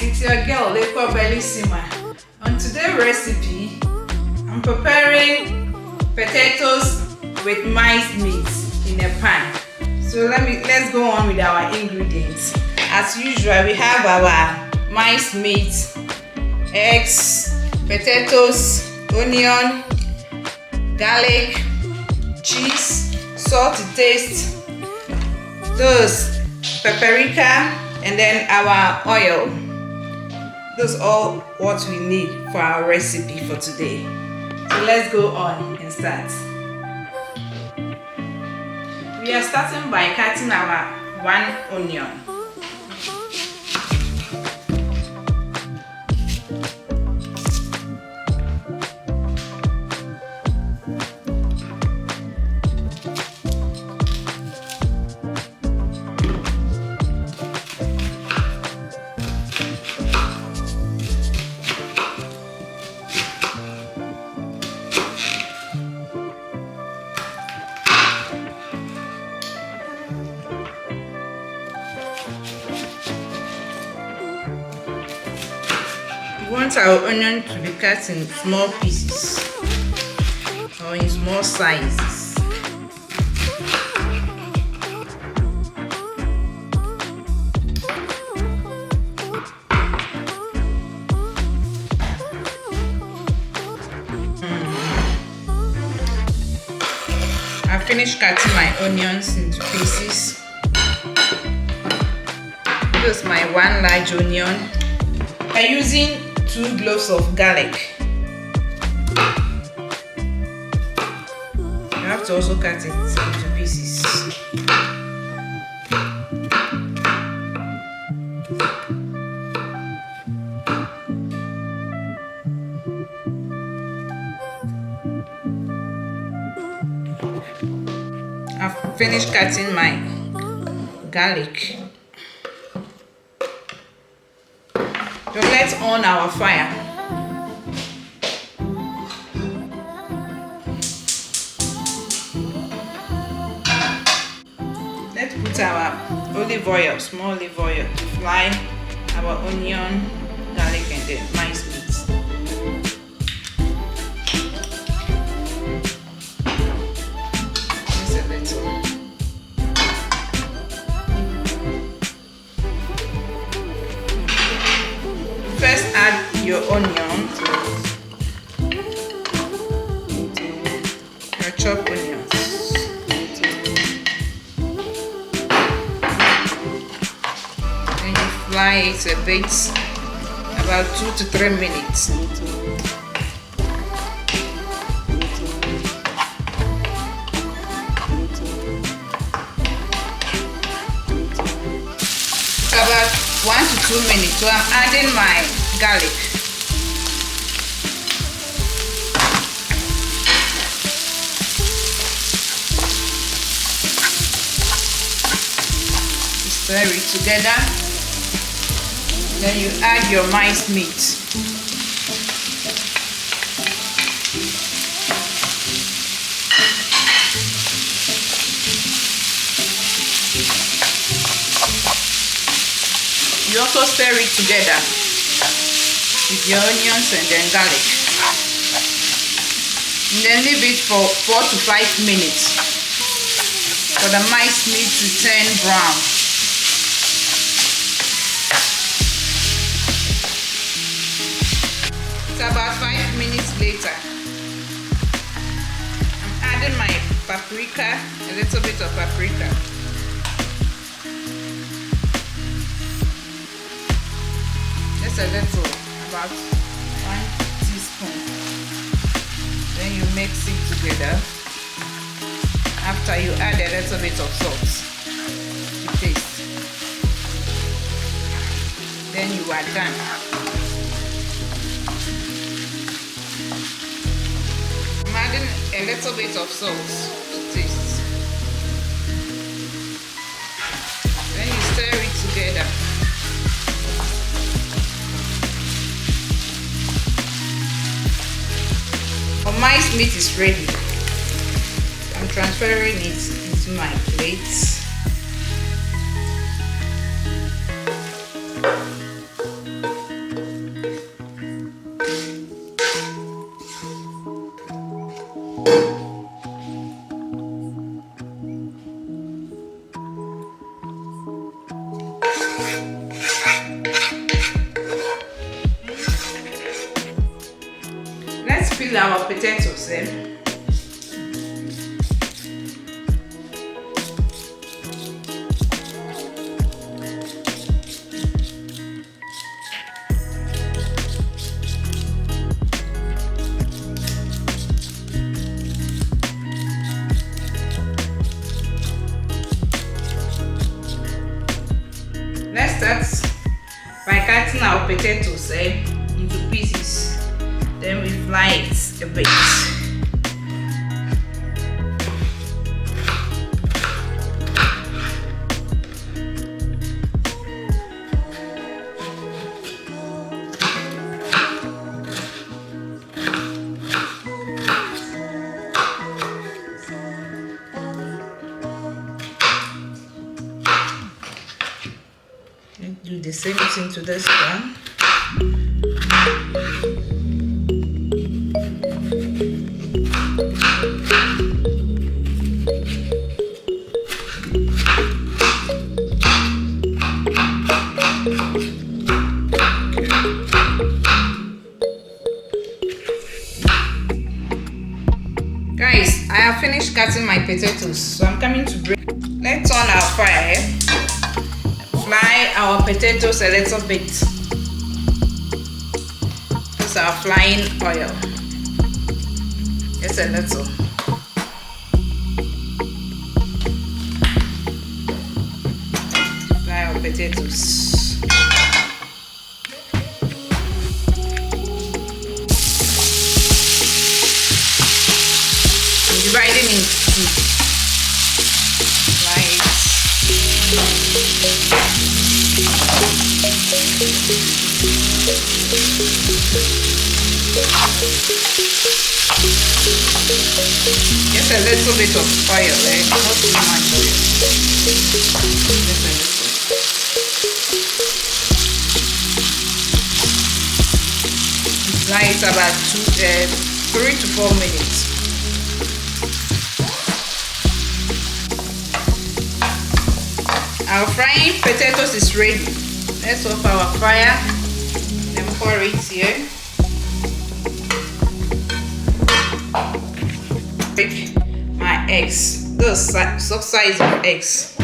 guys, it's your girl Leko Bellissima. On today's recipe, I'm preparing potatoes with minced meat in a pan. So let's go on with our ingredients. As usual, we have our minced meat, eggs, potatoes, onion, garlic, cheese, salt to taste, those paprika, and then our oil. Those are all what we need for our recipe for today. So let's go on and start. We are starting by cutting our one onion. We want our onion to be cut in small pieces or in small sizes. I finished cutting my onions into pieces. This is my one large onion. I'm using 2 cloves of garlic. You have to also cut it into pieces. I've finished cutting my garlic. So let's on our fire. Let's put our olive oil, small olive oil, to fry our onion, garlic, and the minced meat. Just a little. First add your onion, your chopped onions. Then you fry it a bit, about 2 to 3 minutes. About 1 to 2 minutes. So I'm adding my garlic. Stir it together. Then you add your minced meat. You also stir it together with your onions and then garlic. And then leave it for 4 to 5 minutes for the minced meat to turn brown. It's about 5 minutes later. I'm adding my paprika, a little bit of paprika. Just a little, about 1 teaspoon. Then you mix it together. After you add a little bit of salt to taste. Then you are done. I'm adding a little bit of salt to taste. Then you stir it together. Our minced meat is ready. I'm transferring it into my plate. peel our potatoes. Let's start by cutting our potatoes into pieces. Then we fry it a bit. Do the same thing to this one. Guys, I have finished cutting my potatoes, so I'm coming to break. Let's on our fire. Fry our potatoes a little bit. This is our frying oil. Just a little. Fry our potatoes. I'm dividing in two. Fry it. Just a little bit of oil, not too much oil. Just a little. Fry it about 3 to 4 minutes. Our frying potatoes is ready. Let's off our fire and pour it here. Break my eggs. Those size of eggs.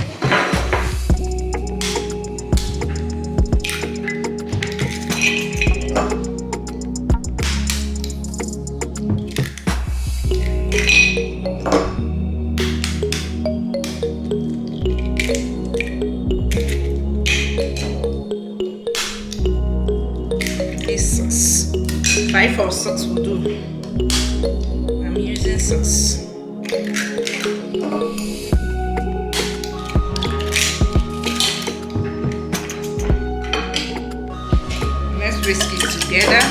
Sauce. 5 or 6 will do. I'm using sauce. Let's whisk it together.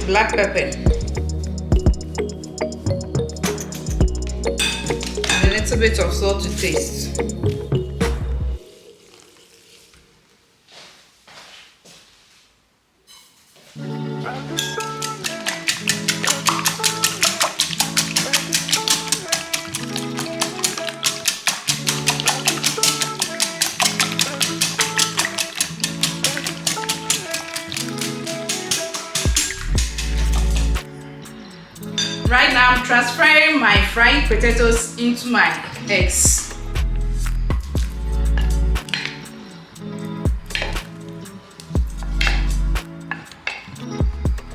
Black pepper, and a little bit of salt to taste. Right now, I'm transferring my fried potatoes into my eggs.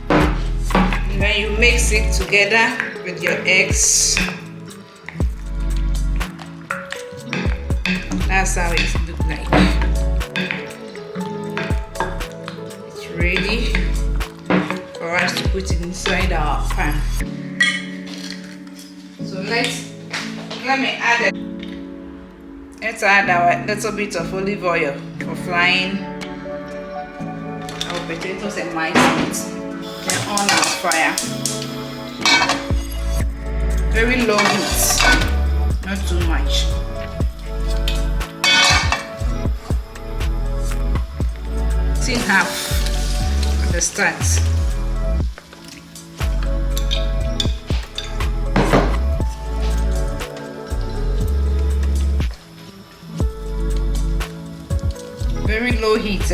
And then you mix it together with your eggs. That's how it looks like. It's ready for us to put it inside our pan. So let me add let's add our little bit of olive oil for frying our potatoes and minced meat. Then on our fire. Very low heat, not too much. In half. the start. Very low heat,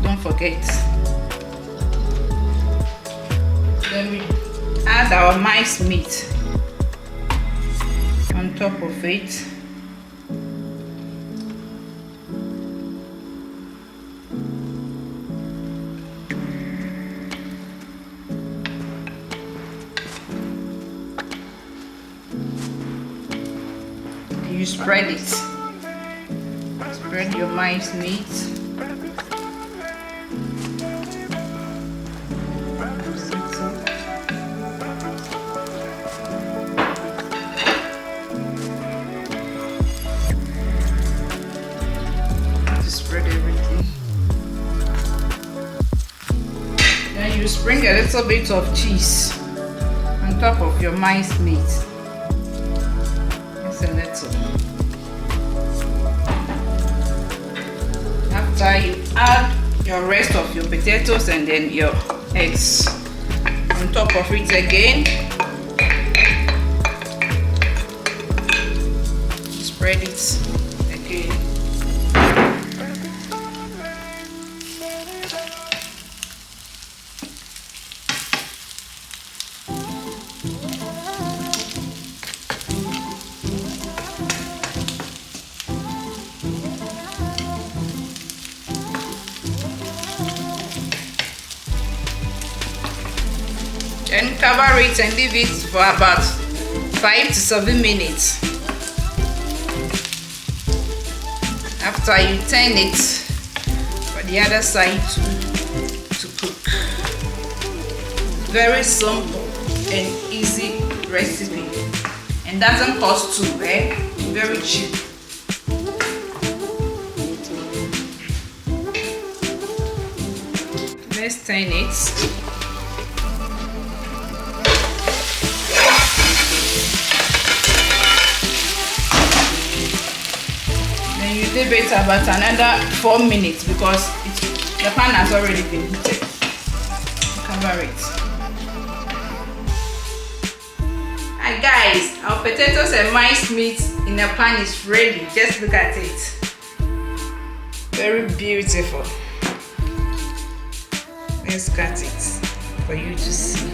don't forget. Then we add our minced meat on top of it. You spread it. Spread your minced meat. Spread everything. Then you sprinkle a little bit of cheese on top of your minced meat. Just a little. After you add your rest of your potatoes and then your eggs on top of it again. Spread it again. And cover it and leave it for about 5 to 7 minutes. After you turn it for the other side to cook. Very simple and easy recipe, and doesn't cost too, very cheap. Let's turn it. You leave it about another 4 minutes because the pan has already been heated. Cover it. Hi guys, our potatoes and minced meat in a pan is ready. Just look at it. Very beautiful. Let's cut it for you to see.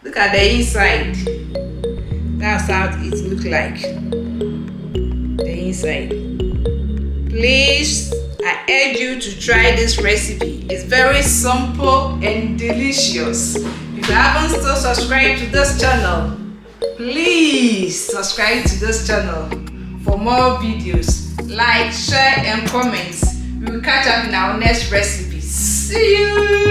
Look at the inside. That's how it looks like. The inside. Please, I urge you to try this recipe. It's very simple and delicious. If you haven't still subscribed to this channel, please subscribe to this channel for more videos. Like, share and comments. We will catch up in our next recipe. See you!